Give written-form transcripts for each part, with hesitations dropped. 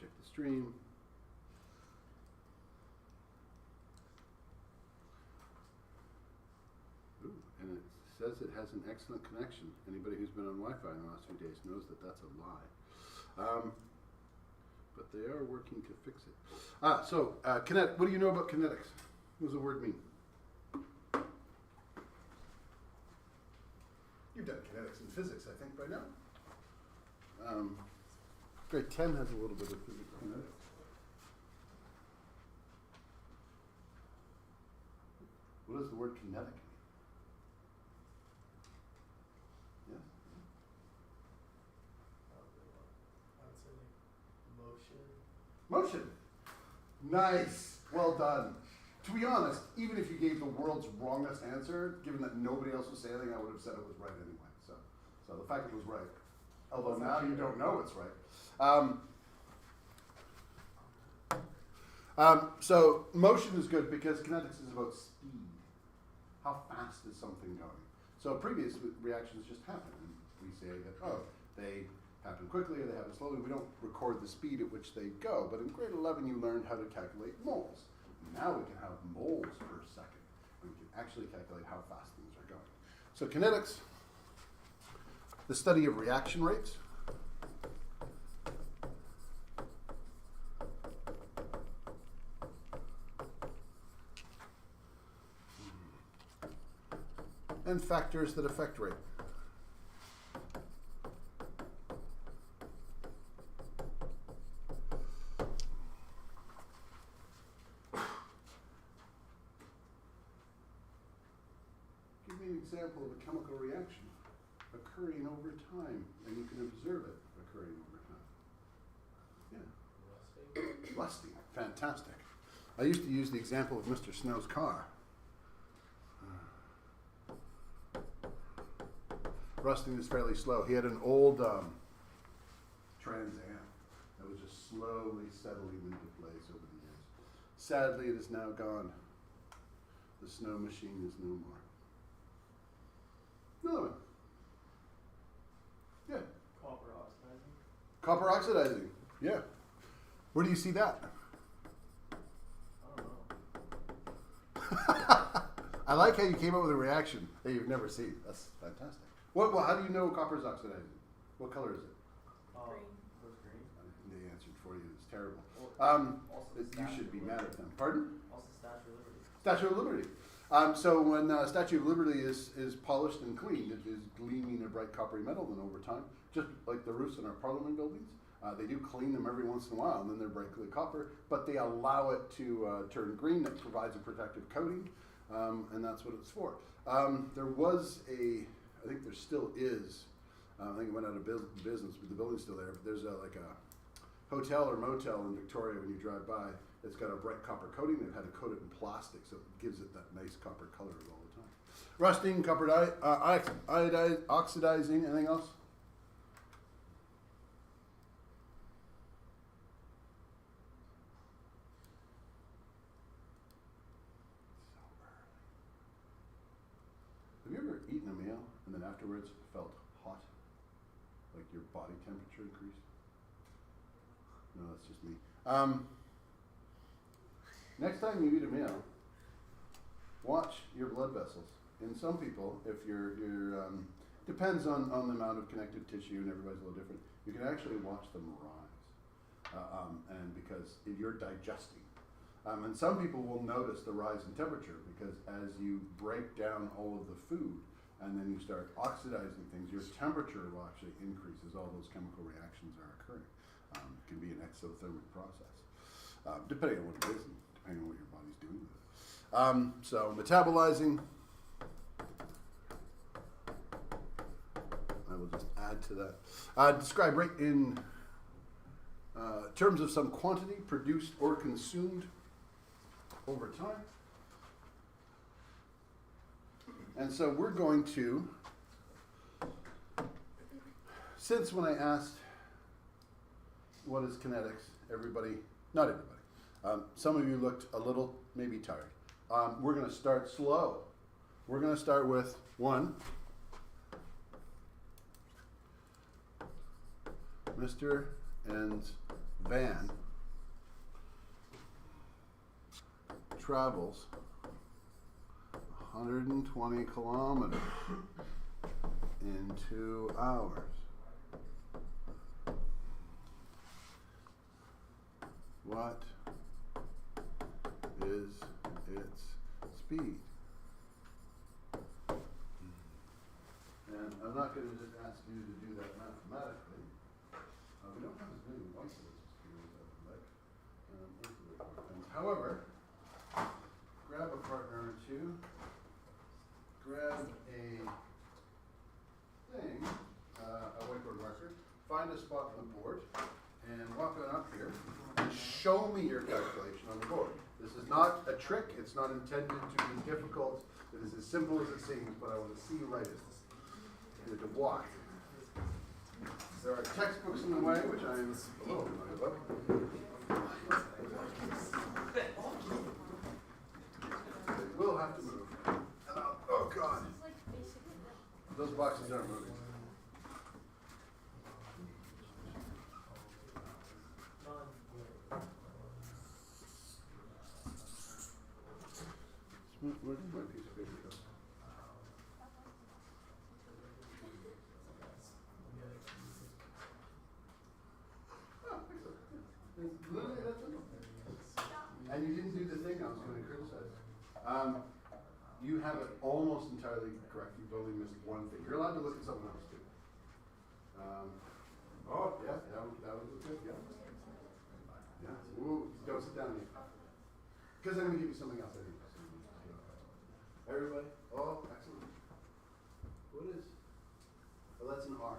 check the stream. Ooh, and it says it has an excellent connection. Anybody who's been on Wi-Fi in the last few days knows that that's a lie. But they are working to fix it. What do you know about kinetics? What does the word mean? You've done kinetics in physics, I think, by now. Grade 10 has a little bit of physics kinetics. What does the word kinetic mean? Yes? I would say like motion. Motion. Nice. Well done. To be honest, even if you gave the world's wrongest answer, given that nobody else was saying anything, I would have said it was right anyway. So the fact it was right, although now you don't know it's right. So motion is good because kinetics is about speed. How fast is something going? So previous reactions just happen, and we say that, oh, they happen quickly or they happen slowly. We don't record the speed at which they go, but in grade 11 you learned how to calculate moles. Now we can have moles per second, and we can actually calculate how fast things are going. So kinetics, the study of reaction rates. And factors that affect rate. Give me an example of a chemical reaction occurring over time, and you can observe it occurring over time. Yeah. Rusting. Fantastic. I used to use the example of Mr. Snow's car. Rusting is fairly slow. He had an old Trans Am that was just slowly settling into place over the years. Sadly, it is now gone. The snow machine is no more. Another one. Yeah. Copper oxidizing. Copper oxidizing. Yeah. Where do you see that? I don't know. I like how you came up with a reaction that you've never seen. That's fantastic. Well, how do you know copper is oxidizing? What color is it? Green. Where's green? They answered for you. It's terrible. Also You Statue should of be Liberty. mad at them. Pardon? Also Statue of Liberty. Statue of Liberty. So when Statue of Liberty is polished and cleaned, it is gleaming a bright coppery metal. Then over time, just like the roofs in our Parliament buildings, they do clean them every once in a while, and then they're brightly copper. But they allow it to turn green. That provides a protective coating, and that's what it's for. There was I think there still is. I think it went out of business, but the building's still there. But there's like a hotel or motel in Victoria when you drive by. It's got a bright copper coating. They've had to coat it in plastic, so it gives it that nice copper color all the time. Rusting, copper oxidizing. Anything else? Have you ever eaten a meal and then afterwards felt hot? Like your body temperature increased? No, that's just me. Next time you eat a meal, watch your blood vessels. In some people, if you're depends on the amount of connective tissue, and everybody's a little different, you can actually watch them rise. And because you're digesting. And some people will notice the rise in temperature because as you break down all of the food and then you start oxidizing things, your temperature will actually increase as all those chemical reactions are occurring. It can be an exothermic process, depending on what it is and depending on what your body's doing with it. So metabolizing, I will just add to that. Describe rate in terms of some quantity produced or consumed over time. And so we're going to, since when I asked what is kinetics, everybody, not everybody, some of you looked a little maybe tired. We're going to start slow. We're going to start with 1. Mr. and van travels 120 kilometers in 2 hours, what is its speed? And I'm not going to just ask you to do that mathematically. We don't have as many ones as speed as I would like. However, grab a partner or two, grab a thing, a whiteboard marker, find a spot on the board, and walk on up here and show me your calculation on the board. This is not a trick. It's not intended to be difficult. It is as simple as it seems, but I want to see you write it. You have to walk. There are textbooks in the way, which I am a little annoyed about. They will have to move. Oh God. Those boxes aren't moving. Where did my piece of paper go? Literally, that's it. And you didn't do the thing I was going to criticize. You have it almost entirely correct. You've only missed one thing. You're allowed to look at someone else too. Oh, yeah, that was good, yeah. Yeah. Ooh, don't sit down yet. Because I'm going to give you something else I need. Everybody? Oh, excellent. What is? Oh, that's an R.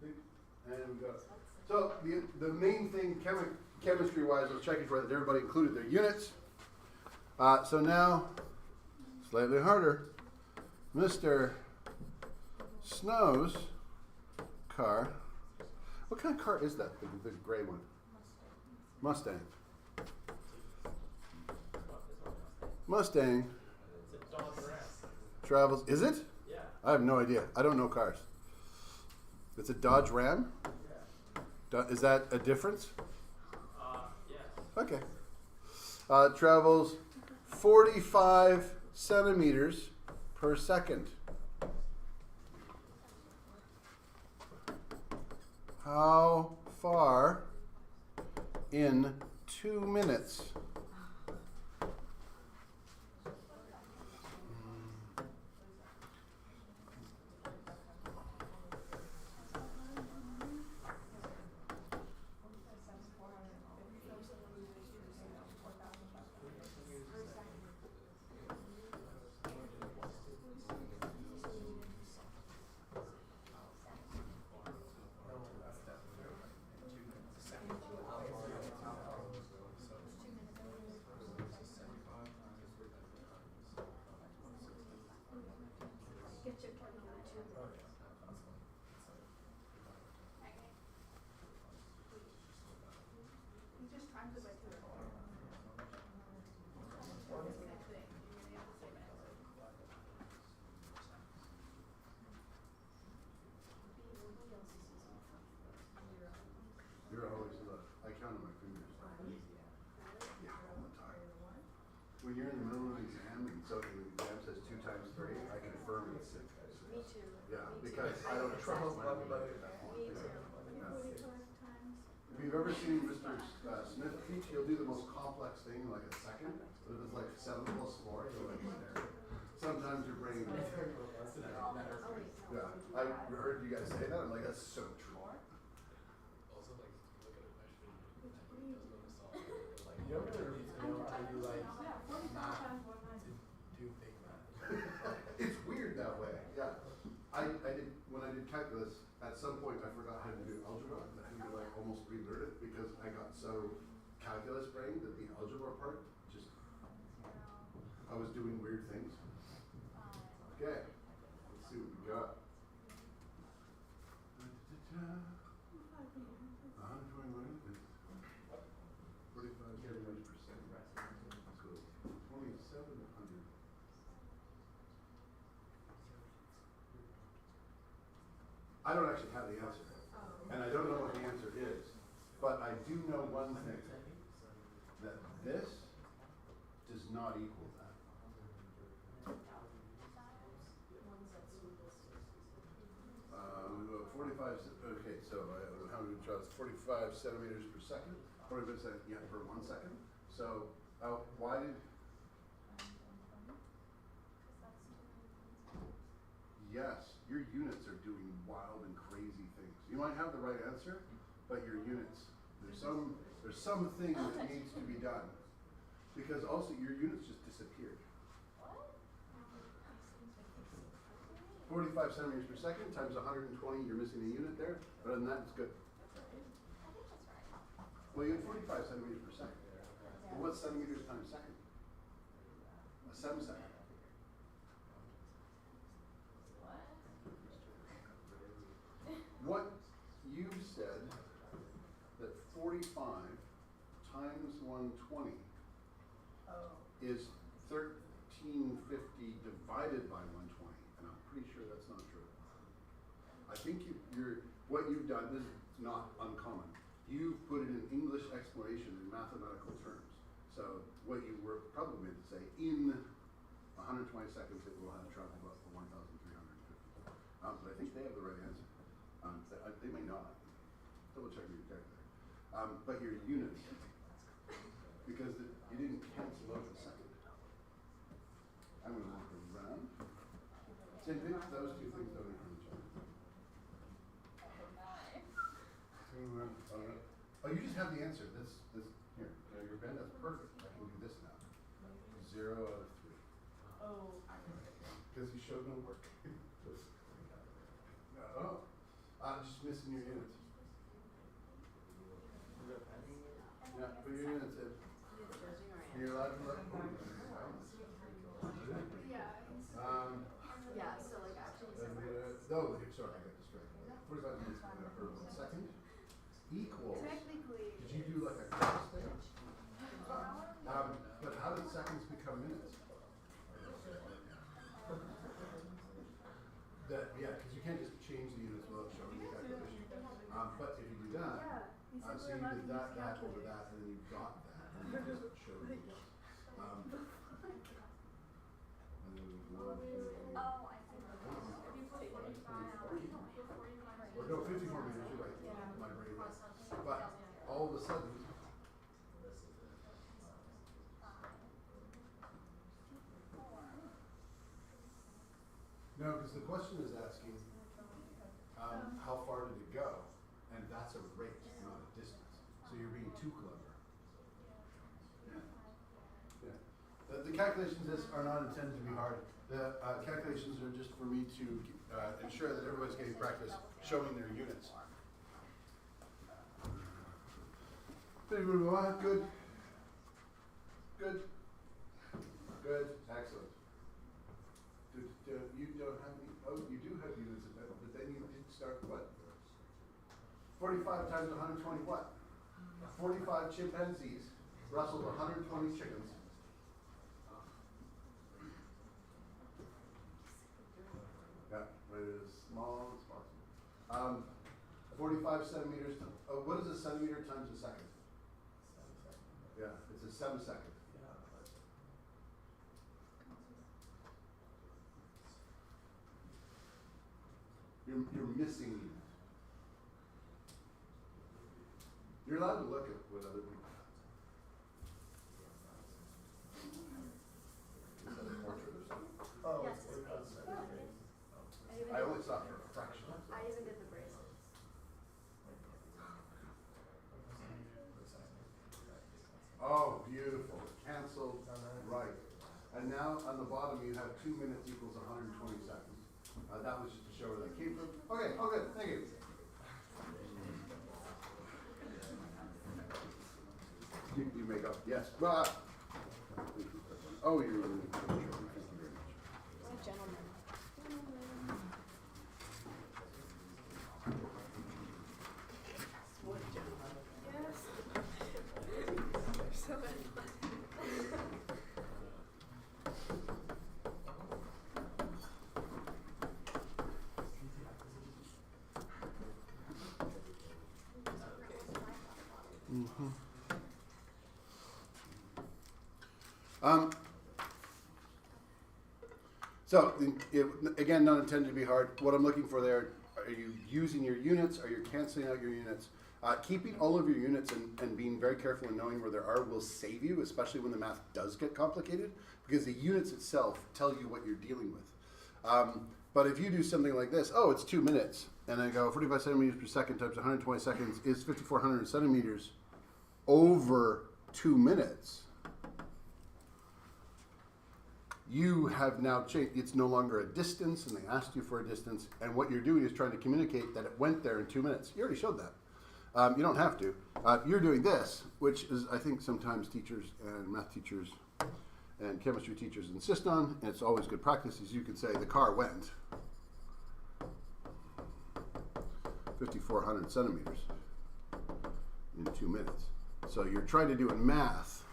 Excellent. And we got it. So the main thing chemistry-wise, I was checking for that everybody included their units. So now, slightly harder, Mr. Snow's car. What kind of car is that? The gray one? Mustang. Mustang travels. Is it? Yeah. I have no idea. I don't know cars. It's a Dodge Ram? Yeah. Is that a difference? Yes. Okay. Travels 45 centimeters per second. How far in 2 minutes? You're always I count on my fingers. Yeah, all the time. When you're in the middle of an exam and so the exam says 2 times 3, I confirm it's 6. Me too. Yeah, because I don't trust my own brain at that point. Me too. If you've ever seen Mr. Smith teach, he'll do the most complex thing in like a second. But if it's like 7 plus 4, you're like, sometimes your brain. Yeah, I heard you guys say that. I'm like, that's so true. Also, like, look at a question and it doesn't solve it. Like, you don't really need to know how you like math to do big math. It's weird that way. Yeah, I did when I did calculus. At some point, I forgot how to do algebra. I had to like almost relearn it because I got so calculus brain that the algebra part just I was doing weird things. Okay, let's see what we got. 45 centimeters per second. So 2,700. I don't actually have the answer, and I don't know what the answer is, but I do know one thing, that this does not equal that. We go 45, okay, so how many draws? 45 centimeters per second, 45 yeah, per 1 second. So, why did, yes, your units are doing wild and crazy things. You might have the right answer, but your units, there's something that needs to be done. Because also your units just disappeared. 45 centimeters per second times 120, you're missing a unit there, but other than that, it's good. Well, you had 45 centimeters per second. Well, what's centimeters times second? A semsecond. What you said that 45 times 120 is 1350 divided by 120, and I'm pretty sure that's not true. I think what you've done is not uncommon. You've put it in English explanation in mathematical terms. So what you were probably meant to say, in 120 seconds it will have traveled up to 1,350. But I think they have the right answer. They may not. Double check your calculator. But your units, because you didn't cancel out the second. I'm going to look around. Same thing, those two things don't equal each other. Oh, you just have the answer. This here. Your pen, that's perfect. I can do this now. 0 out of 3. Oh. Because you showed no work. Just missing your units. Yeah, put your units in. You're allowed to look. Yeah, so like actually. No, sorry, I got distracted. 45 minutes per 1 second equals. Technically. Did you do like a cross there? But how did seconds become minutes? Yeah, because you can't just change the units without showing the calculation. But if you do that, so you did that over that, and then you got that, and you just showed it. And then Oh, I see. or no, 54 minutes, you're right. My brain was. But all of a sudden, no, because the question is asking, how far did it go? And that's a rate, not a distance. So you're being too clever. Yeah. The calculations are not intended to be hard. The calculations are just for me to ensure that everybody's getting practice showing their units. Good. Good. Good. Excellent. You don't have any, you do have units of metal, but then you did start what? 45 times 120 what? 45 chimpanzees wrestled 120 chickens. Yeah, right as small as possible. 45 centimeters, what is a centimeter times a second? Yeah, it's a semsecond. You're missing units. You're allowed to look at what other people have. Is that a portrait or something? Oh, yes. I only saw it for a fraction. I even did the bracelets. Oh, beautiful. Cancelled. Right. And now on the bottom you have 2 minutes equals 120 seconds. That was just to show where that came from. Okay, all good. Thank you. You make up. Yes. Well, oh, you're really good. Thank you very much. He's a gentleman. Yes. So much fun. So, again, not intended to be hard. What I'm looking for there, are you using your units? Are you canceling out your units? Keeping all of your units and being very careful and knowing where there are will save you, especially when the math does get complicated, because the units itself tell you what you're dealing with. But if you do something like this, oh, it's 2 minutes, and I go 45 centimeters per second times 120 seconds is 5,400 centimeters over 2 minutes. You have now changed. It's no longer a distance, and they asked you for a distance, and what you're doing is trying to communicate that it went there in 2 minutes. You already showed that. You don't have to. You're doing this, which is, I think, sometimes teachers and math teachers and chemistry teachers insist on, and it's always good practice, is you can say the car went 5,400 centimeters in 2 minutes. So you're trying to do in math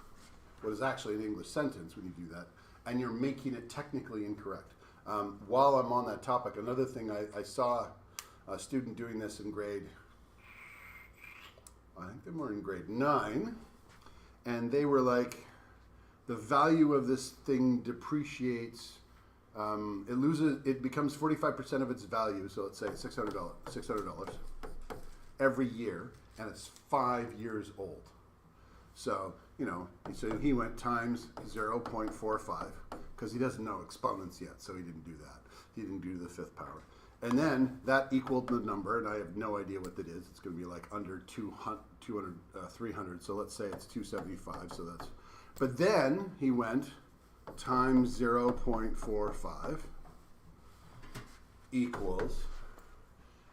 what is actually an English sentence when you do that, and you're making it technically incorrect. While I'm on that topic, another thing, I saw a student doing this in grade, I think they were in grade 9, and they were like, the value of this thing depreciates, it becomes 45% of its value, so let's say $600 every year, and it's 5 years old. So, so he went times 0.45, because he doesn't know exponents yet, so he didn't do that. He didn't do the 5th power. And then that equaled the number, and I have no idea what that is. It's going to be like under 300, so let's say it's 275, so that's... But then he went times 0.45 equals,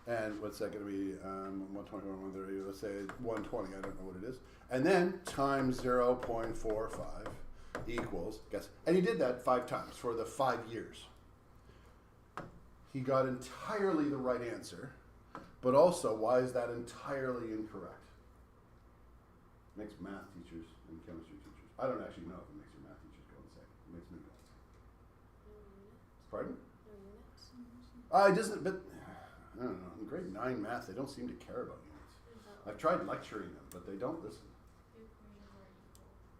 and what's that going to be, 120, 130, let's say 120, I don't know what it is. And then times 0.45 equals, guess, and he did that 5 times for the 5 years. He got entirely the right answer, but also, why is that entirely incorrect? Makes math teachers and chemistry teachers. I don't actually know if it makes your math teachers go insane. It makes me go insane. Pardon? It doesn't, but I don't know. In grade 9 math, they don't seem to care about units. I've tried lecturing them, but they don't listen.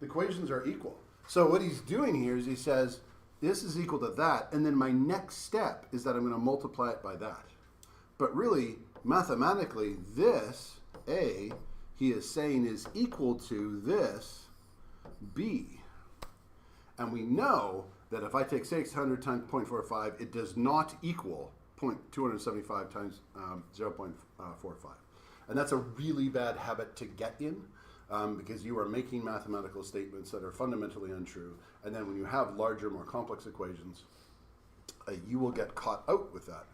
The equations are equal. So what he's doing here is he says, this is equal to that, and then my next step is that I'm going to multiply it by that. But really, mathematically, this, A, he is saying is equal to this, B. And we know that if I take 600 times 0.45, it does not equal 275 times 0.45. And that's a really bad habit to get in, because you are making mathematical statements that are fundamentally untrue. And then when you have larger, more complex equations, you will get caught out with that.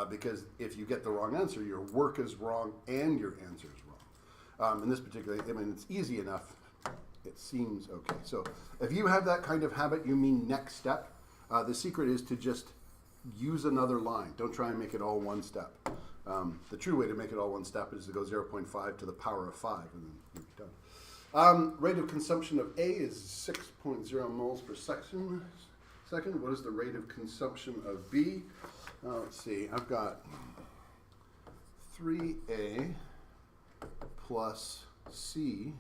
Because if you get the wrong answer, your work is wrong and your answer is wrong. In this particular, it's easy enough. It seems okay. So if you have that kind of habit, you mean next step. The secret is to just use another line. Don't try and make it all one step. The true way to make it all one step is to go 0.5 to the power of 5, and then you'll be done. Rate of consumption of A is 6.0 moles per second. What is the rate of consumption of B? Let's see. I've got 3A plus C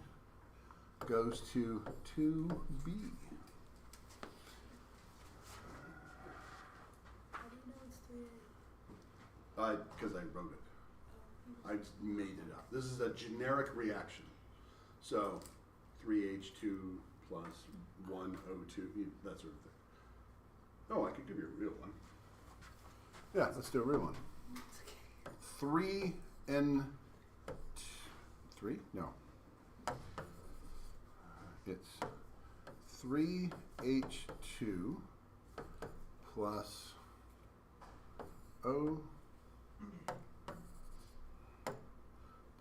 goes to 2B. Because I wrote it. I just made it up. This is a generic reaction. So 3H2 plus 1O2, that sort of thing. Oh, I could give you a real one. Yeah, let's do a real one. 3 No. It's 3H2 plus O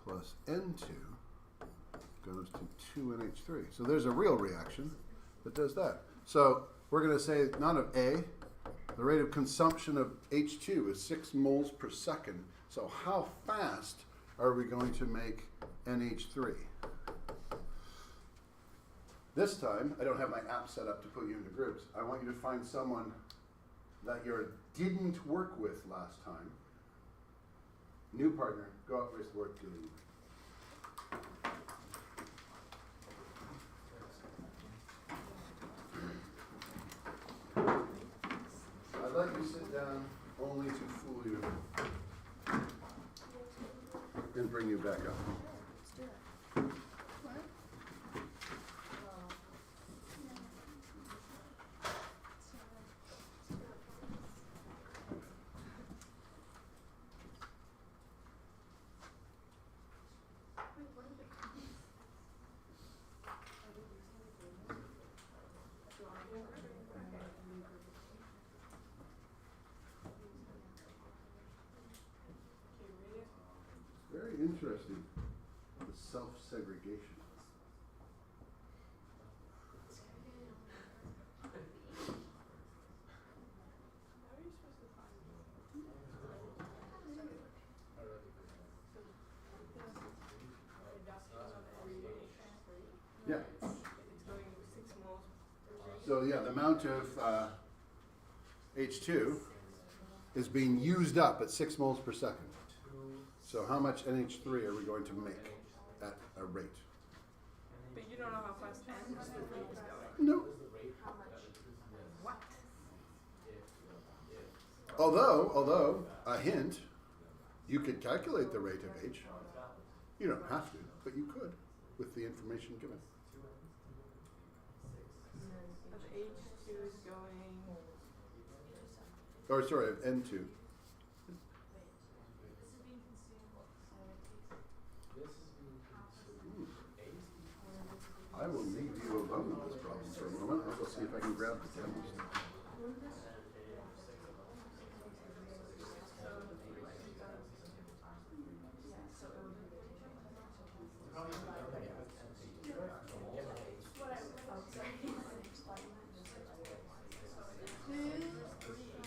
plus N2 goes to 2NH3. So there's a real reaction that does that. So we're going to say none of A. The rate of consumption of H2 is 6 moles per second. So how fast are we going to make NH3? This time, I don't have my app set up to put you into groups. I want you to find someone that you didn't work with last time. New partner, go out, race the work together. I'd like only to fool you and bring you back up. Let's do it. What? Very interesting. The self-segregation. Yeah. So yeah, the amount of H2 is being used up at 6 moles per second. So how much NH3 are we going to make at a rate? But you don't know how fast N is going. No. What? Although a hint, you could calculate the rate of H. You don't have to, but you could with the information given. Of H2 is going. Or sorry, of N2. I will leave you alone with this problem for a moment. I'll go see if I can grab the cameras.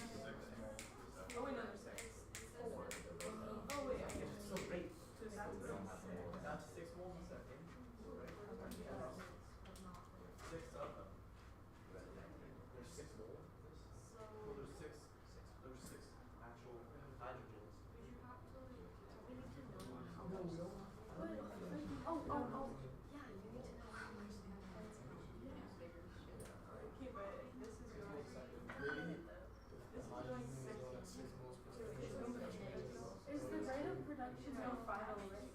Oh, wait, no, there's 6. 4. Oh, wait, I get it. So, wait. So that's 6. That's 6 moles a second. Six of them. There's 6 moles. Well, there's six actual hydrogens. Okay, but this is going. This is going 6. Is the rate of production No, of final H? rate.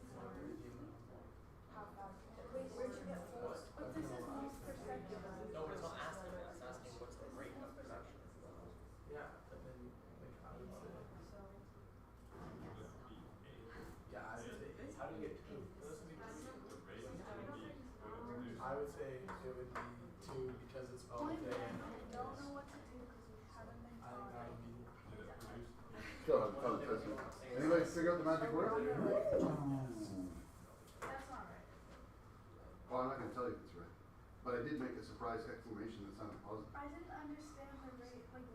How fast? Wait, where'd you get 4? But this is moles per second. No, it's not asking that. It's asking what's the rate of production. Yeah, but then, like, I would say. Yeah, I would say. How do you get 2? I would say it would be 2 because it's Well, both I A and don't know what to do because we haven't been I think that taught. would be. Go ahead, fun testing. Anybody figure out the magic word? That's not right. Well, I'm not going to tell you if it's right. But I did make a surprise exclamation that sounded positive. I didn't understand the rate. Like,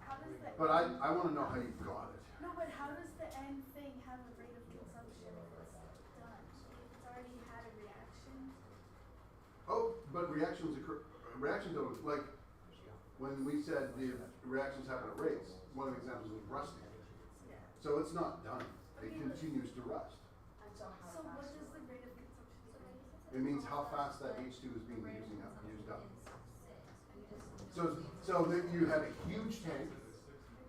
how does the But I want to know how you got it. No, but how does the N thing have a rate of consumption if it's done? It's already had a reaction. Oh, but reactions occur. Reactions don't, like when we said the reactions happen at rates. One of the examples was rusting. Yeah. So it's not done. It continues to rust. So what does the rate of consumption mean? It means how fast that H2 is being used up. So that you have a huge tank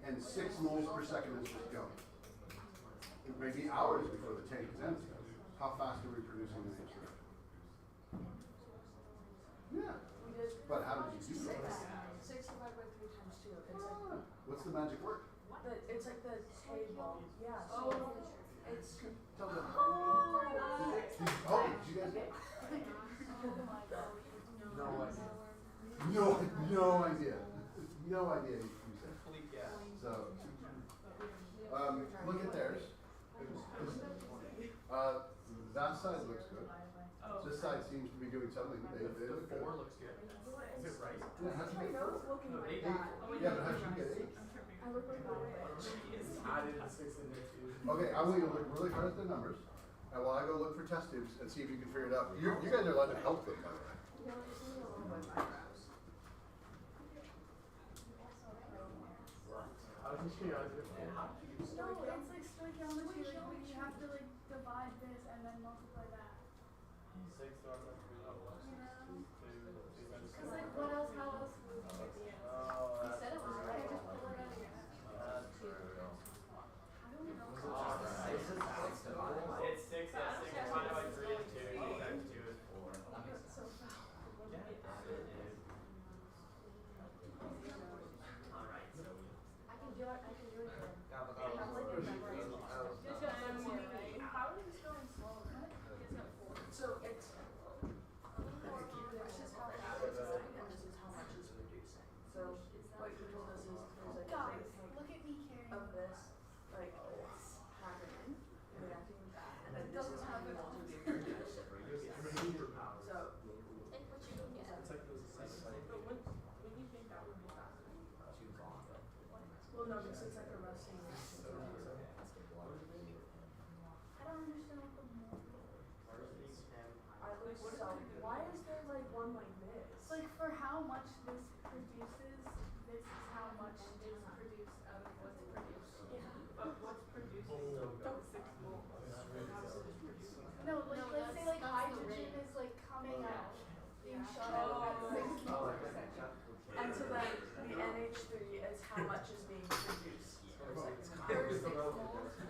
and 6 moles per second is just going. It may be hours before the tank is empty. How fast are we producing the H3? Yeah. But how did you do that? 6 divided by 3 times 2. It's Ah, what's the magic word? it's like the table. Yeah. Oh. So it's. Tell them. Oh. Did you guys? No idea. No idea who said. Complete guess. So, look at theirs. That side looks good. Oh. This side seems to be doing something. They look good. 4 looks good. Is it right? Yeah, how'd you My get nose 4? looking No, like 8. that. Yeah, but how'd you get 8? I look like a witch. I did the 6 in there too. Okay, I'm going to look really hard at the numbers. And while I go look for test tubes and see if you can figure it out. You guys are allowed to help them, by the way. How did you figure out it? No, it's like stoichiometry. Like when you have to like divide this and then multiply that. 6 divided by 3. Cause like what else? How else would it be? Oh, He said it was right. Just pull it out of your head.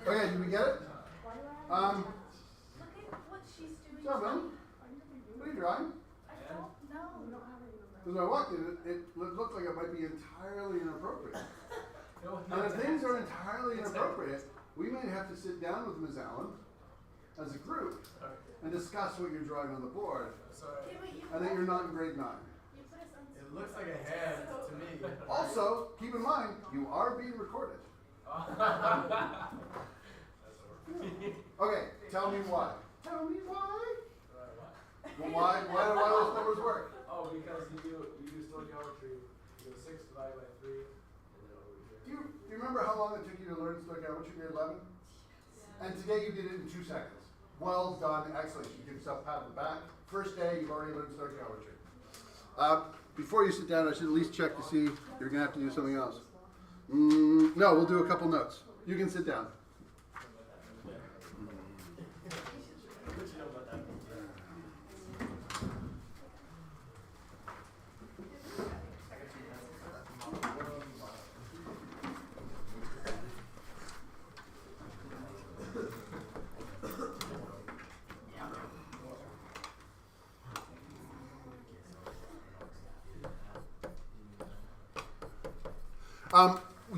Okay, did we get it? Look at what she's doing. So, man, what are you drawing? I don't know. Because when I walked in, it looked like it might be entirely inappropriate. And if things are entirely inappropriate, we may have to sit down with Ms. Allen as a group and discuss what you're drawing on the board, Sorry. Okay, wait, you and that you're not in grade 9. You put us on It looks like a hand to me. Also, keep in mind, you are being recorded. Okay, tell me why. Tell me why. Well, why those numbers work? Oh, because you do stoichiometry. You go 6 divided by 3, and then over here. Do you remember how long it took you to learn stoichiometry grade 11? And today you did it in 2 seconds. Well done, excellent. You give yourself a pat on the back. First day, you've already learned stoichiometry. Before you sit down, I should at least check to see if you're going to have to do something else. No, we'll do a couple notes. You can sit down.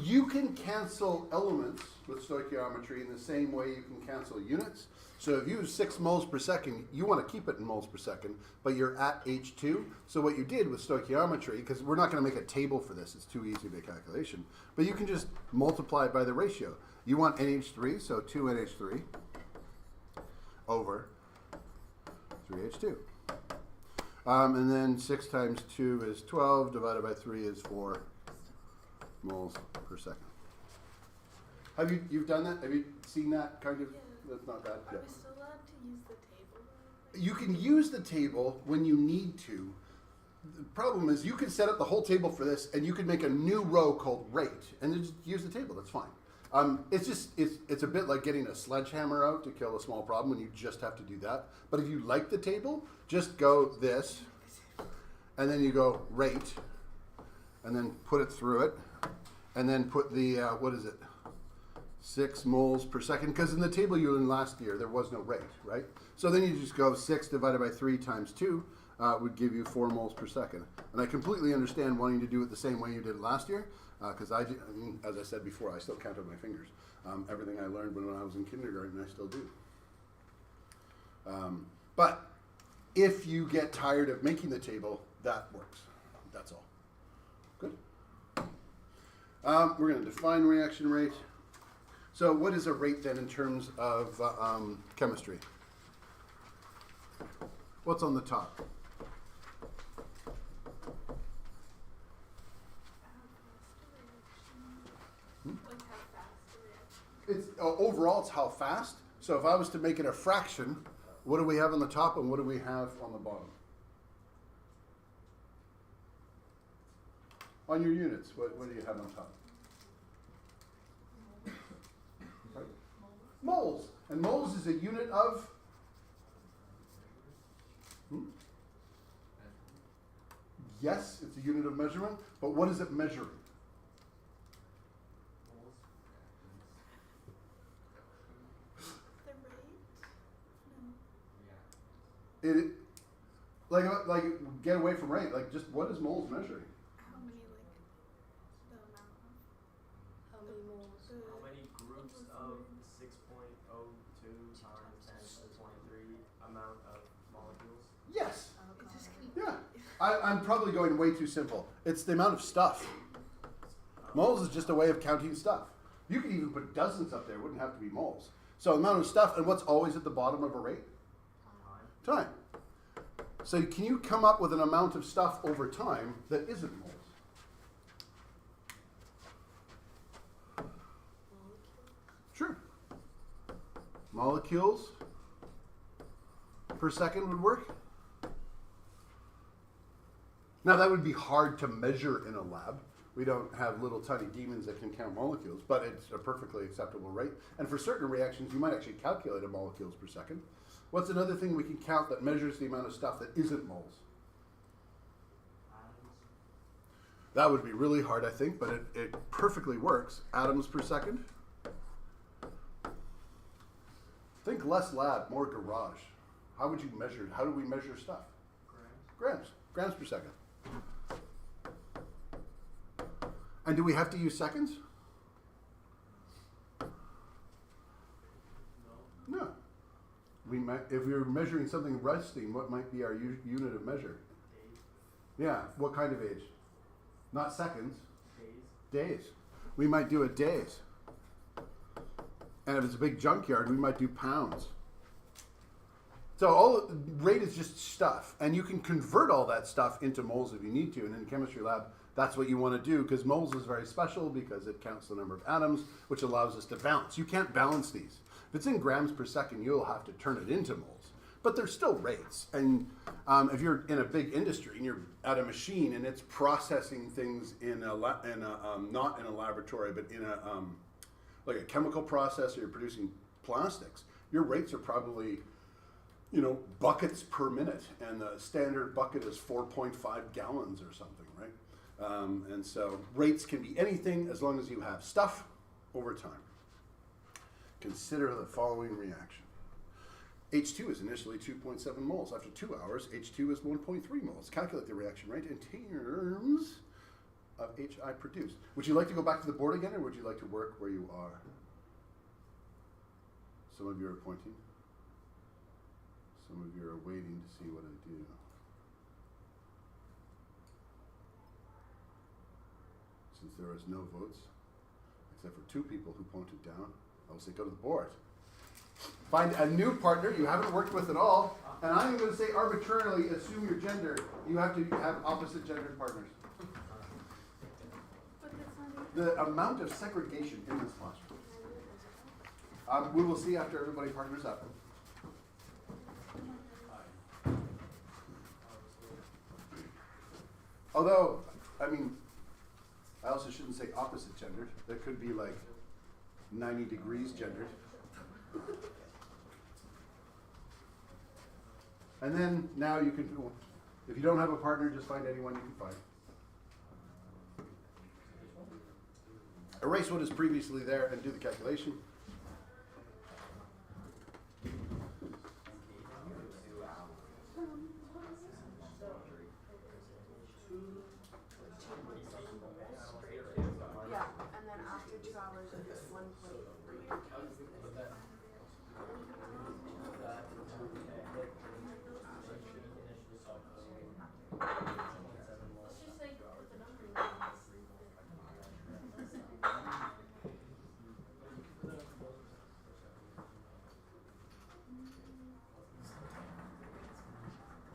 You can cancel elements with stoichiometry in the same way you can cancel units. So if you use 6 moles per second, you want to keep it in moles per second, but you're at H2. So what you did with stoichiometry, because we're not going to make a table for this, it's too easy to make a calculation, but you can just multiply it by the ratio. You want NH3, so 2 NH3 over 3H2. And then 6 times 2 is 12, divided by 3 is 4 moles per second. Have you've done that? Have you seen that kind of? Yeah. That's not bad. Are Yeah. we still allowed to use the table? You can use the table when you need to. The problem is you can set up the whole table for this, and you can make a new row called rate, and then just use the table. That's fine. It's a bit like getting a sledgehammer out to kill a small problem when you just have to do that. But if you like the table, just go this, and then you go rate, and then put it through it, and then put the, 6 moles per second, because in the table you learned last year, there was no rate, right? So then you just go 6 divided by 3 times 2 would give you 4 moles per second. And I completely understand wanting to do it the same way you did last year, because as I said before, I still count on my fingers. Everything I learned when I was in kindergarten, I still do. But if you get tired of making the table, that works. That's all. Good. We're going to define reaction rate. So what is a rate then in terms of chemistry? What's on the top? Like how fast the reaction. It's overall it's how fast. So if I was to make it a fraction, what do we have on the top and what do we have on the bottom? On your units, what do you have on top? Right? Moles. And moles is a unit of? Yes, it's a unit of measurement, but what is it measuring? The rate? No. It like get away from rate. Like just what is moles measuring? How many the amount of How many moles? How many groups of 6.02 times 10 to the 23 amount of molecules? Yes. It just Yeah. I'm probably going way too simple. It's the amount of stuff. Moles is just a way of counting stuff. You could even put dozens up there. It wouldn't have to be moles. So the amount of stuff, and what's always at the bottom of a rate? Time. So can you come up with an amount of stuff over time that isn't moles? Sure. Molecules per second would work. Now that would be hard to measure in a lab. We don't have little tiny demons that can count molecules, but it's a perfectly acceptable rate. And for certain reactions, you might actually calculate a molecules per second. What's another thing we can count that measures the amount of stuff that isn't moles? That would be really hard, I think, but it perfectly works. Atoms per second. Think less lab, more garage. How would you measure? How do we measure stuff? Grams. Grams per second. And do we have to use seconds? No. No. We might, if we were measuring something rusting, what might be our unit of measure? Days. Yeah, what kind of age? Not seconds, Days. days. We might do it days. And if it's a big junkyard, we might do pounds. So all rate is just stuff, and you can convert all that stuff into moles if you need to. And in chemistry lab, that's what you want to do, because moles is very special because it counts the number of atoms, which allows us to balance. You can't balance these. If it's in grams per second, you'll have to turn it into moles. But they're still rates. And if you're in a big industry and you're at a machine and it's processing things in a not in a laboratory, but in a like a chemical process, or you're producing plastics, your rates are probably, buckets per minute, and the standard bucket is 4.5 gallons or something, right? And so rates can be anything as long as you have stuff over time. Consider the following reaction. H2 is initially 2.7 moles. After 2 hours, H2 is 1.3 moles. Calculate the reaction rate in terms of HI produced. Would you like to go back to the board again, or would you like to work where you are? Some of you are pointing. Some of you are waiting to see what I do. Since there is no votes, except for 2 people who pointed down, I will say go to the board. Find a new partner you haven't worked with at all, and I'm going to say arbitrarily assume your gender. You have to have opposite gendered partners. But that's not The amount of segregation in this classroom. We will see after everybody partners up. Although, I also shouldn't say opposite gendered. That could be like 90 degrees gendered. And then now you can, if you don't have a partner, just find anyone you can find. Erase what is previously there and do the calculation. Yeah, and then after 2 hours, it's 1.3. Let's just like put the number in.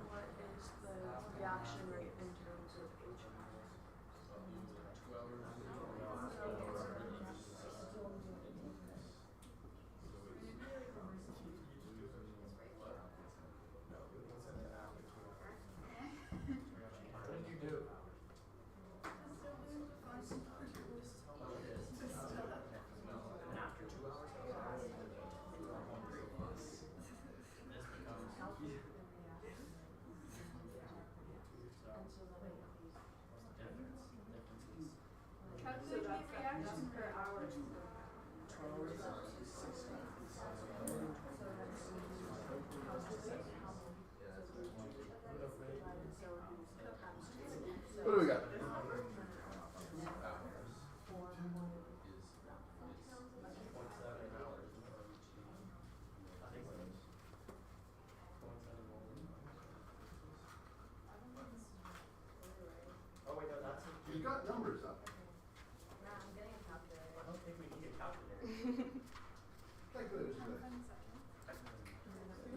What is the reaction rate in terms of HI? Calculate the reaction per hour. What do we got? Oh wait, no, that's You got numbers up. I don't think we need a calculator. Calculators How today. many seconds? It's changing to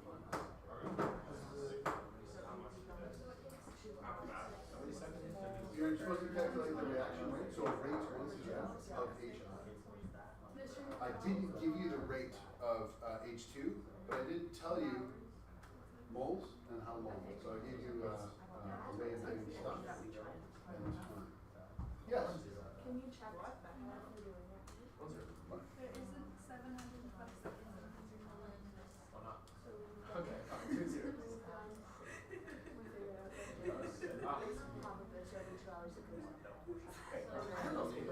0.7. You're supposed to calculate the reaction rate, so rate once again of HI. I didn't give you the rate of H2, but I did tell you moles and how long. So I gave you a way of getting stuff and time. Yes. Can you check what that you're doing it? There isn't 705 seconds in 100 millimeters. Why not? So Okay. We figured out that probably so every 2 hours it goes up. I don't know.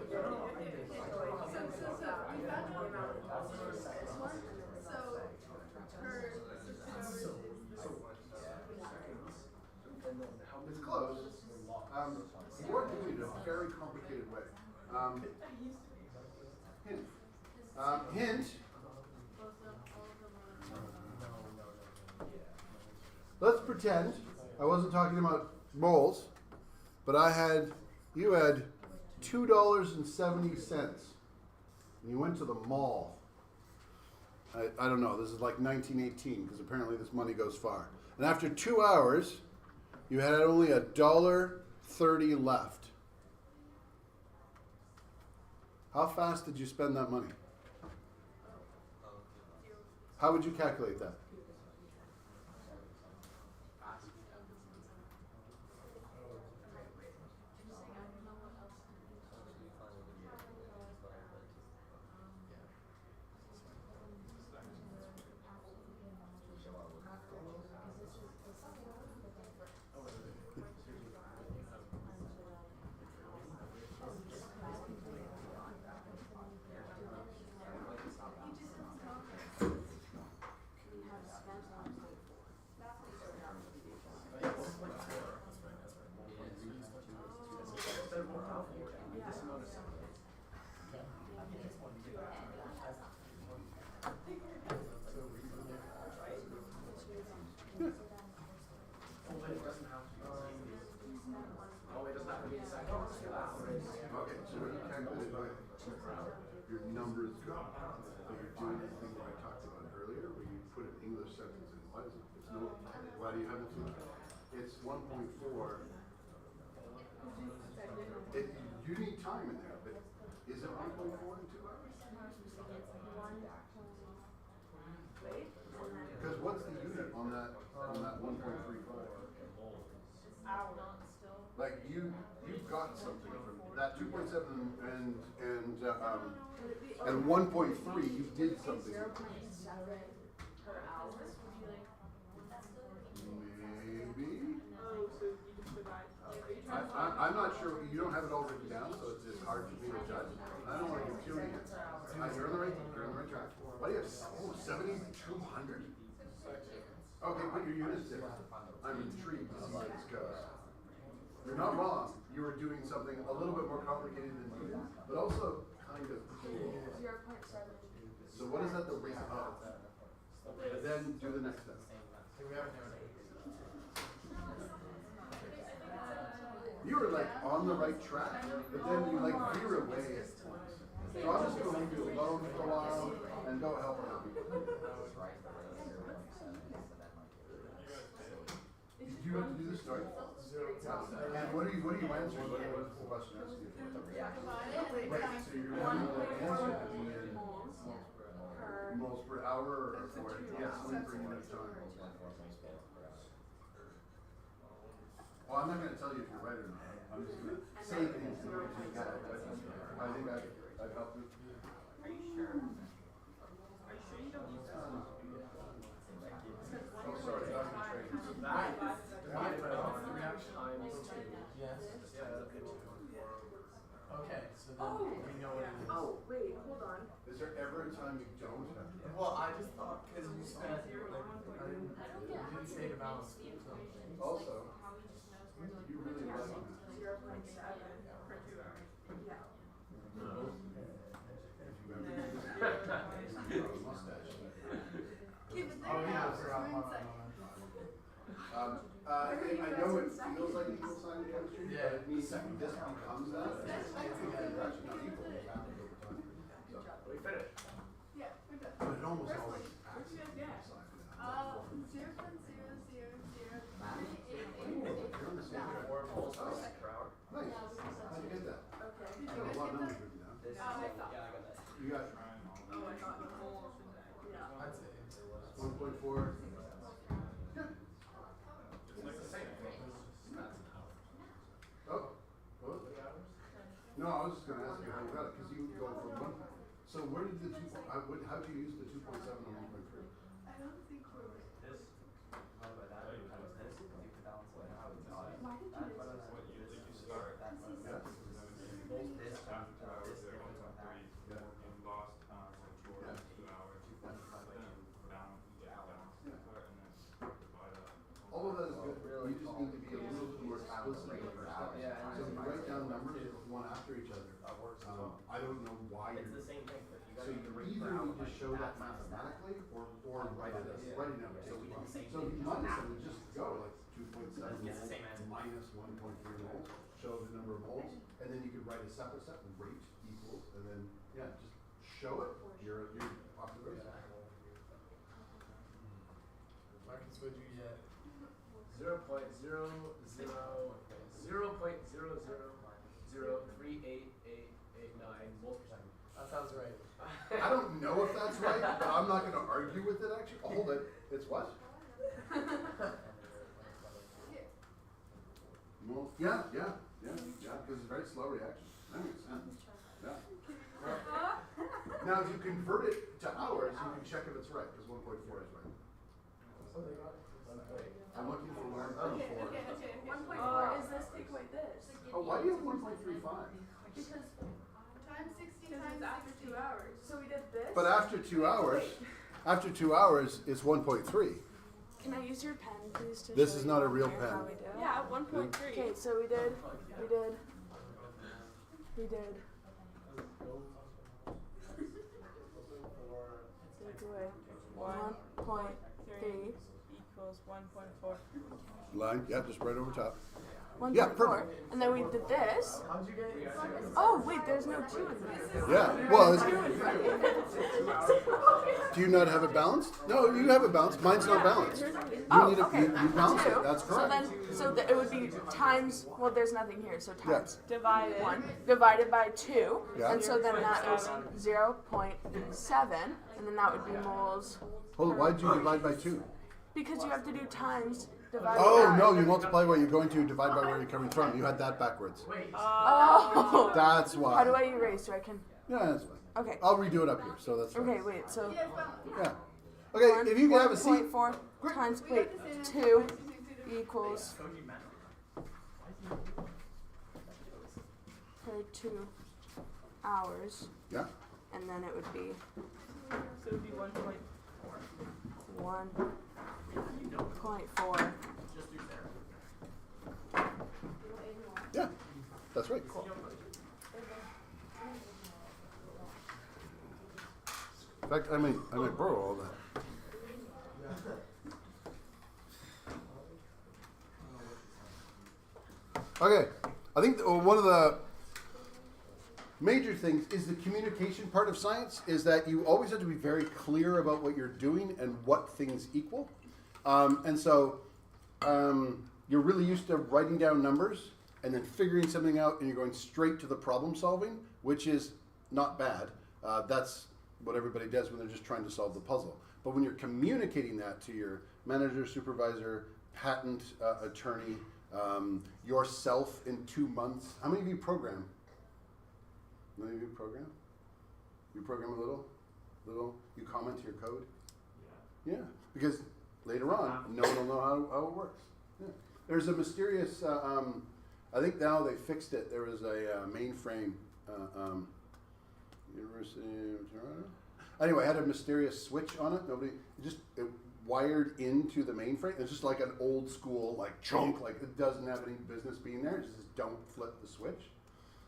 very complicated way. Hint. Hint. Let's pretend I wasn't talking about moles, but you had $2.70, and you went to the mall. I don't know, this is like 1918, because apparently this money goes far. And after 2 hours, you had only $1.30 left. How fast did you spend that money? How would you calculate that? Okay, so when you calculate your numbers drop, but you're doing the thing that I talked about earlier, where you put an English sentence in. Why is it? It's no. Why do you have it to? It's 1.4. You need time in there, but is it 1.4 in 2 hours? Because what's the unit on that 1.35? Like you got something from that 2.7 and 1.3. You did something. Maybe. Oh, so you just divide. I'm not sure. You don't have it all written down, so it's hard for me to judge. I don't want to give tuning it. You're on the right track. What do you have? 7,200. Okay, put your units in. I'm intrigued to see where this goes. You're not wrong. You were doing something a little bit more complicated than you, but also kind of cool. 0.7. So what is that the rate of? And then do the next step. You were like on the right track, but then you like veer away at points. So I'm just going to leave you alone for a while and go help other people. You have to do the story. And what are you answering? What is the question asking you? Right, so you're going to answer to be in moles per hour or gasoline per unit of time. Well, I'm not going to tell you if you're right or not. I'm just going to say things in order to get it. I think I've helped you. Are you sure? Are you sure you don't use that? Oh, sorry. Okay, so then we know what it is. Oh, wait, hold on. Is there ever a time you don't have to? Well, I just thought because you said like you didn't say the balance. Also, you really love it. 0.7 for 2 hours. Yeah. If you ever do this, you have a mustache. Oh yeah, I forgot. I know it feels like equal sign chemistry, but it means this becomes that. It's not equal. It happens over time. So, We finished. Yeah, we're done. but it almost always What'd you guys get? 0.0003888. You're on the same track. 4 moles per hour. Nice. How'd you get that? Okay. You got a lot of numbers written down. This, Oh, I thought. yeah, I got that. You got Oh, I thought the whole thing. Yeah. I'd say 1.4. Good. It's like the same thing. That's an hour. Oh. What? No, I was just going to ask you how you got it, because you go from one. So where did the how do you use the 2.7 and 1.3? I don't think we're. This, by that, times this, you can balance it out. Why did you That's use what I that? was like, you start. That's Yeah. this times this difference on that. Yeah. All of that is good. You just need to be a little more explicit with your stuff. Yeah, So if you write down numbers, 1.4 one after each other. I don't know why It's you're. the same thing, but you So gotta you do the rate either per hour. need to like, show that times mathematically or write it as writing out. So we did the same So thing. you minus it would just go like 2.7 It's the moles same answer. minus 1.3 moles, show the number of moles, and then you could write a separate set, rate equals, and then, yeah, just show it, you're off to the races. Marcus, what'd you get? 0.000038889 moles per second. That sounds right. I don't know if that's right, but I'm not gonna argue with it actually. Oh, hold it, it's what? Moles, yeah, because it's a very slow reaction. That makes sense. Yeah. Now, if you convert it to hours, you can check if it's right, because 1.4 is right. I'm looking for 1.4. Okay. 1.4 is this take away this? Oh, why do you have 1.35? Because Times 60 Because times it's after 60. 2 hours. so we did this. But after 2 hours, it's 1.3. Can I use your pen, please? To This show is you not a on real here pen. how we do? Yeah, 1.3. Okay, so we did. Take away 1.3. Equals 1.4. Line, yeah, just right over top. 1.4. Yeah, perfect. And then we did this. How'd you get? Oh wait, there's no 2 in there. Yeah, well, There's 2 in front of it. do you not have it balanced? No, you have it balanced. Mine's not balanced. You Oh, need okay. you balance it. 2. That's So correct. then, it would be times. Well, there's nothing here, so times Divided. 1 divided by 2, Yeah. and so then that is 0.7, and then that would be moles. Hold on, why'd you divide by 2? Because you have to do times divided Oh, by. no, you multiply what you're going to, divide by where you're coming from. You had that backwards. Oh. That's why. How do I erase? So I can. Yeah, that's fine. Okay. I'll redo it up here, so that's fine. Okay. Wait. So. Yeah. Okay, if you can have a seat. 1.4 times 2 equals per 2 hours, Yeah. and then it would be So it would be 1.4. 1.4. Just do there. Yeah, that's right. In fact, I might borrow all that. Okay, I think one of the major things is the communication part of science is that you always have to be very clear about what you're doing and what things equal. And so you're really used to writing down numbers and then figuring something out and you're going straight to the problem solving, which is not bad. That's what everybody does when they're just trying to solve the puzzle. But when you're communicating that to your manager, supervisor, patent attorney, yourself in 2 months, how many of you program? How many of you program? You program a little? You comment your code? Yeah, because later on, no one will know how it works. Yeah. There's a mysterious, I think now they fixed it. There was a mainframe, University of Toronto. Anyway, it had a mysterious switch on it. It wired into the mainframe. It's just like an old school, like chunk, like it doesn't have any business being there. It just says, don't flip the switch.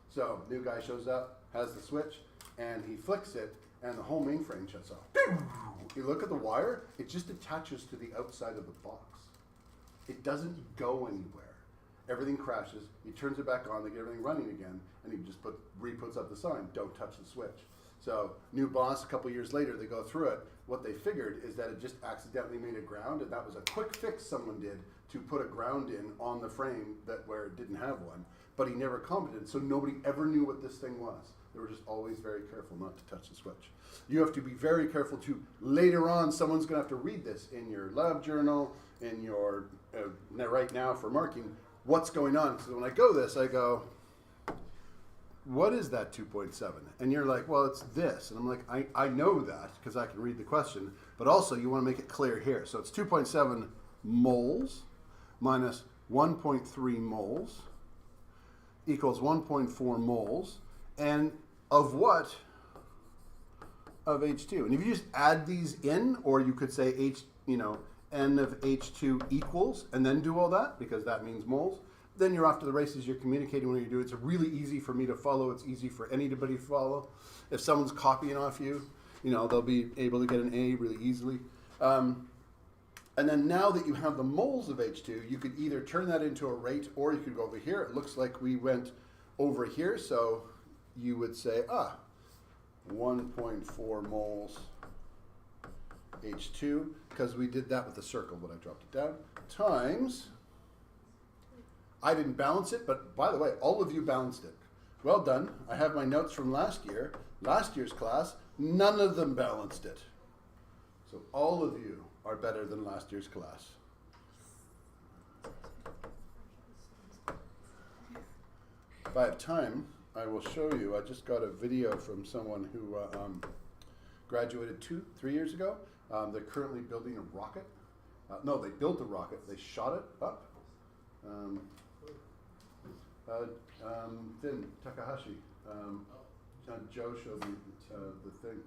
So, new guy shows up, has the switch, and he flicks it, and the whole mainframe shuts off. You look at the wire, it just attaches to the outside of the box. It doesn't go anywhere. Everything crashes, he turns it back on, they get everything running again, and he just re-puts up the sign, don't touch the switch. So, new boss, a couple years later, they go through it. What they figured is that it just accidentally made a ground, and that was a quick fix someone did to put a ground in on the frame where it didn't have one. But he never commented, so nobody ever knew what this thing was. They were just always very careful not to touch the switch. You have to be very careful to, later on, someone's going to have to read this in your lab journal, in your, right now for marking, what's going on. So when I go, what is that 2.7? And you're like, well, it's this. And I'm like, I know that because I can read the question, but also you want to make it clear here. So it's 2.7 moles minus 1.3 moles equals 1.4 moles, and of what? Of H2. And if you just add these in, or you could say N of H2 equals, and then do all that, because that means moles, then you're off to the races. You're communicating when you do it. It's really easy for me to follow. It's easy for anybody to follow. If someone's copying off you, they'll be able to get an A really easily. And then now that you have the moles of H2, you could either turn that into a rate or you could go over here. It looks like we went over here, so you would say, 1.4 moles H2, because we did that with the circle when I dropped it down, times, I didn't balance it, but by the way, all of you balanced it. Well done. I have my notes from last year's class. None of them balanced it. So all of you are better than last year's class. If I have time, I will show you. I just got a video from someone who graduated 3 years ago. They're currently building a rocket. No, they built a rocket. They shot it up. Finn Takahashi. Joe showed me the thing.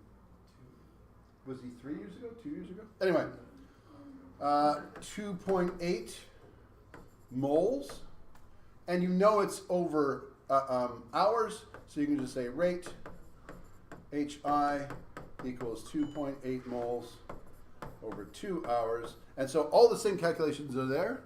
Was he 3 years ago? 2 years ago? Anyway, 2.8 moles, and it's over hours, so you can just say rate HI equals 2.8 moles over 2 hours, and so all the same calculations are there.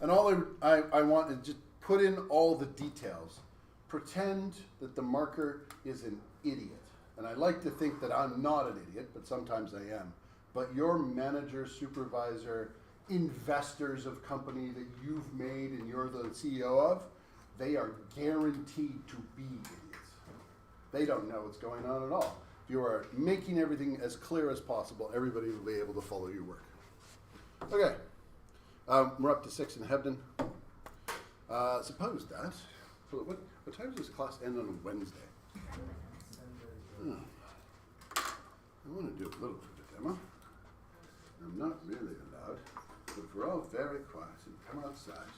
And all I want is just put in all the details. Pretend that the marker is an idiot. And I like to think that I'm not an idiot, but sometimes I am. But your manager, supervisor, investors of company that you've made and you're the CEO of, they are guaranteed to be idiots. They don't know what's going on at all. If you are making everything as clear as possible, everybody will be able to follow your work. Okay. We're up to 6 in Hebden. Suppose that. So what time does this class end on a Wednesday? I want to do a little bit of demo. I'm not really allowed, but if we're all very quiet and come outside.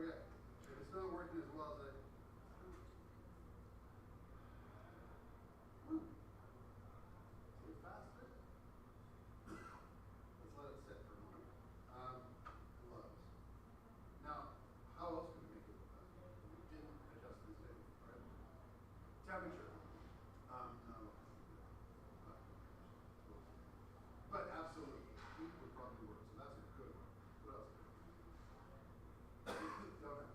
Okay. It's not working as well as I. Woo. See it faster? Let's let it sit for a moment. Gloves. Now, how else could we make it faster? We didn't adjust this in, right? Temperature. No. But absolutely, heat would probably work, so that's a good one. What else? Don't have.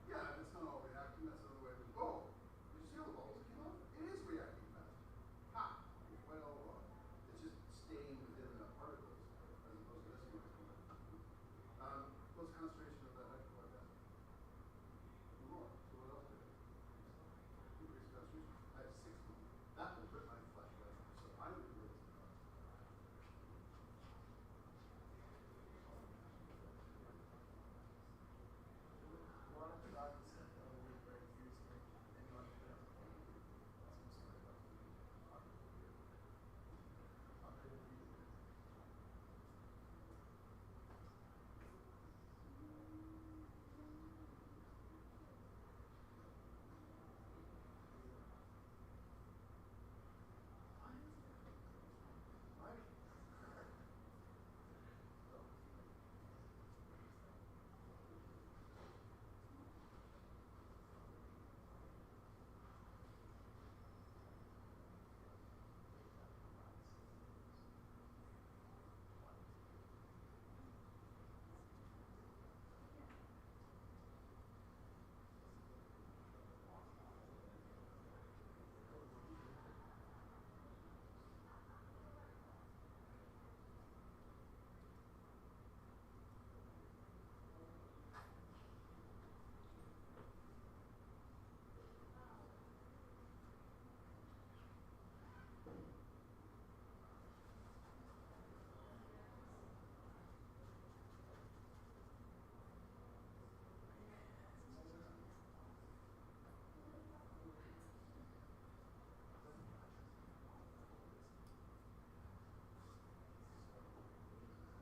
Yeah, if it's not all reacting, that's another way to. Oh! Did you see all the bubbles that came off? It is reacting fast. Ha! Well, it's just staying within the particles as opposed to this one. What's the concentration of that electrolyte acid? More. So what else did it? Increase concentration. I have 60. That will put my flesh right. So I would do this. One of the doctors said that we were very curious and you want to put up some sort of operative reason. Right?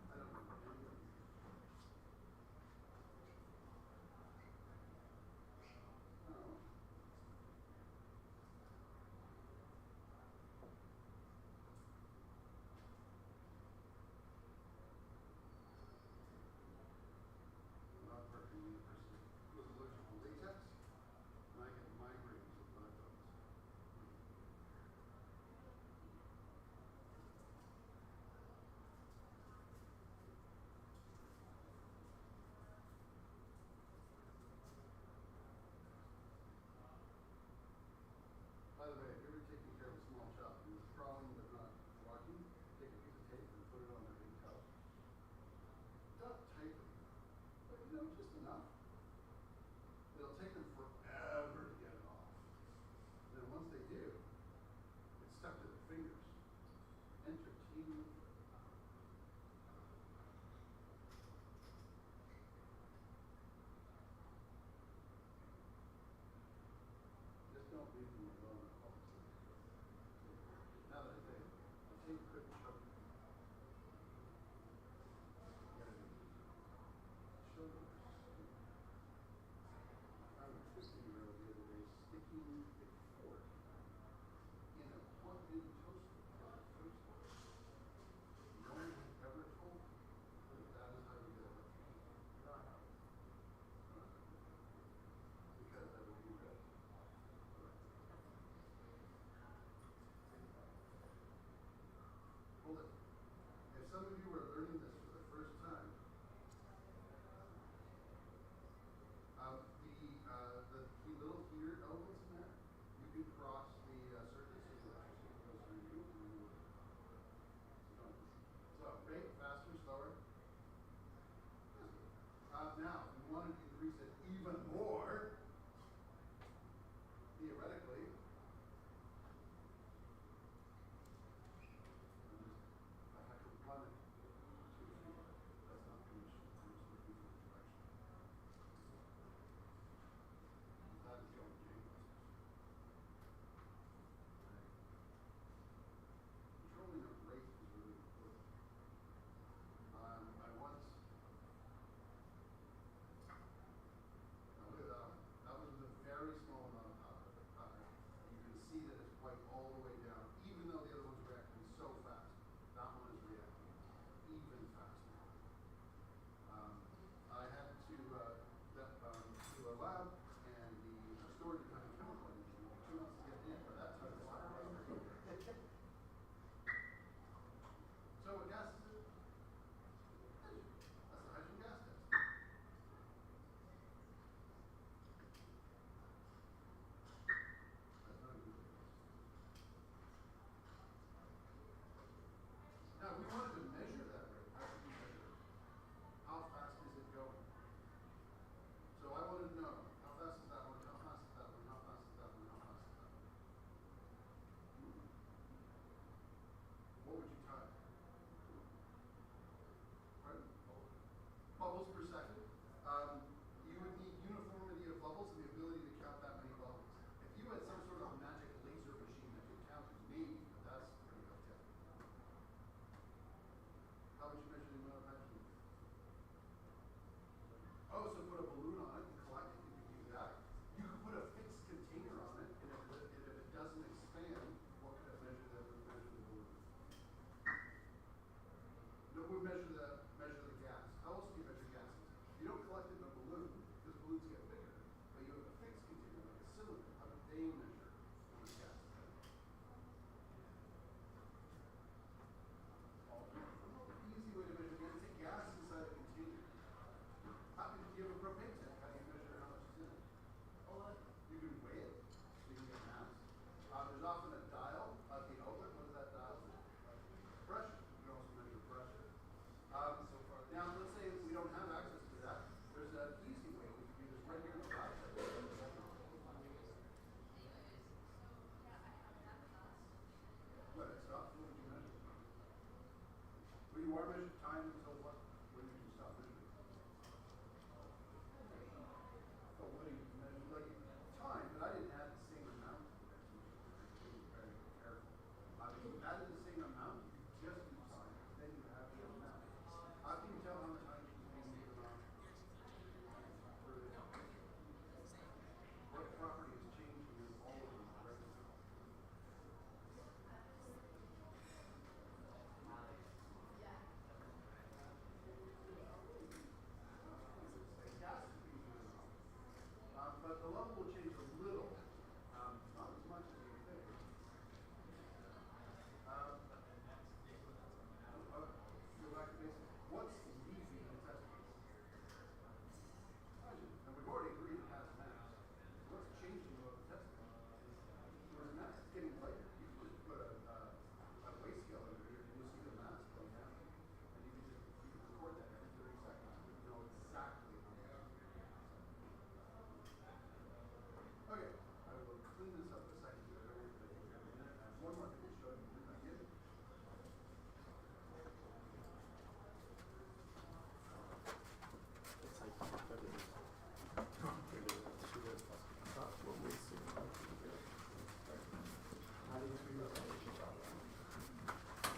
I don't remember anything. No. Not working university. He was allergic to latex, and I get migraines with my dogs. By the way, if you're ever taking care of a small child who's crawling but not walking, take a piece of tape and put it on their big toe. Not tightly, but just enough. It'll take them forever to get it off. And then once they do, it's stuck to their fingers. Entertainment. Just don't leave them alone at all. Now that I think, the tape couldn't choke them. Children are stupid. I found a 15-year-old the other day sticking a fork in a plugged-in toaster. No one had ever told me that is how you get electrocuted. Because that would be red. Hold it. If some of you are learning this for the first time, the little heater elements in there, you can cross the circuits so the electricity goes through you and then work. So rate, faster, slower. Now, if you wanted to increase it even more, theoretically, I have to run it 2 feet. That's not permission. I'm just looking for the direction. That is going gangbusters. Controlling a rate is really important. I once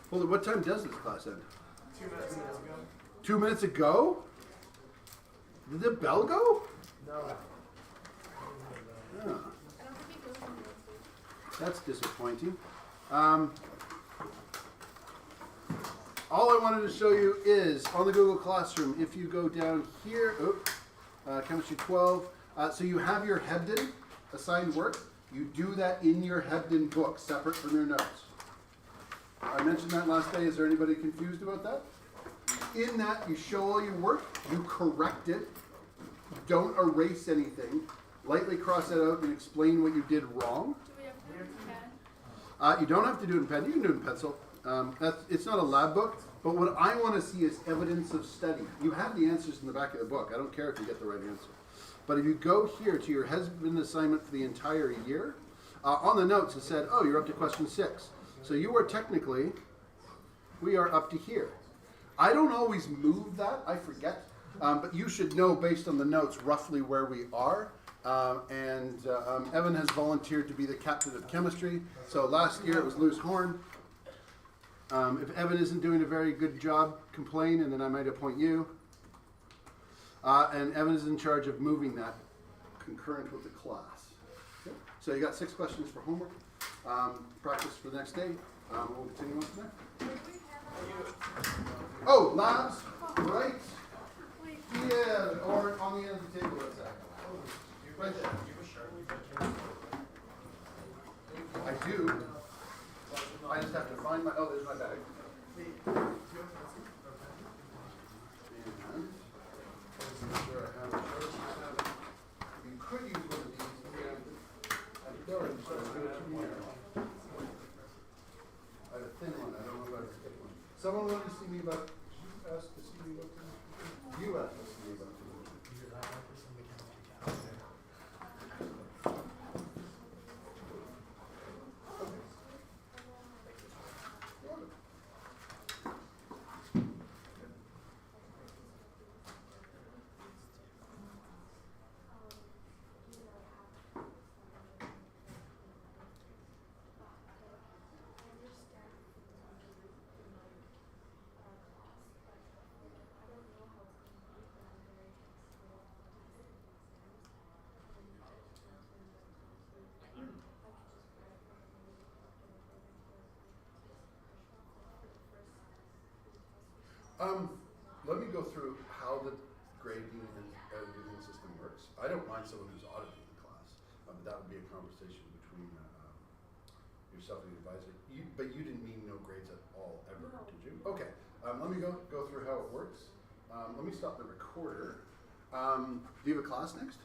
Hold on, what time does this class end? 2 minutes ago. 2 minutes ago? Did the bell go? No. Ah, I don't think it goes on Wednesday. that's disappointing. All I wanted to show you is on the Google Classroom, if you go down here, Chemistry 12, so you have your Hebden assigned work. You do that in your Hebden book, separate from your notes. I mentioned that last day. Is there anybody confused about that? In that, you show all your work, you correct it, don't erase anything, lightly cross it out and explain what you did wrong. Do we have to do it in pen? You don't have to do it in pen, you can do it in pencil. It's not a lab book, but what I want to see is evidence of study. You have the answers in the back of the book. I don't care if you get the right answer. But if you go here to your husband assignment for the entire year, on the notes it said, oh, you're up to question 6. So you are technically, we are up to here. I don't always move that, I forget. But you should know based on the notes roughly where we are. Evan has volunteered to be the captain of chemistry. So last year it was Lewis Horn. If Evan isn't doing a very good job, complain and then I might appoint you. And Evan is in charge of moving that concurrent with the class. Okay. So you got 6 questions for homework. Practice for the next day. We'll continue on from there. Oh, labs, right? Wait. Yeah, or on the end of the table, what's that? Right there. I do. I just have to find my, oh, there's my bag. And, sure I have it. You could use one of these. I don't, so I'm going to give it to you. I have a thin one, I don't know if I have a thick one. Someone wanted to see me about, you asked to see me about this? You asked to see me about this. Let me go through how the grading and editing system works. I don't mind someone who's auditing the class, but that would be a conversation between yourself and the advisor. But you didn't mean no grades at all, ever, No. did you? Okay, let me go through how it works. Let me stop the recorder. Do you have a class next?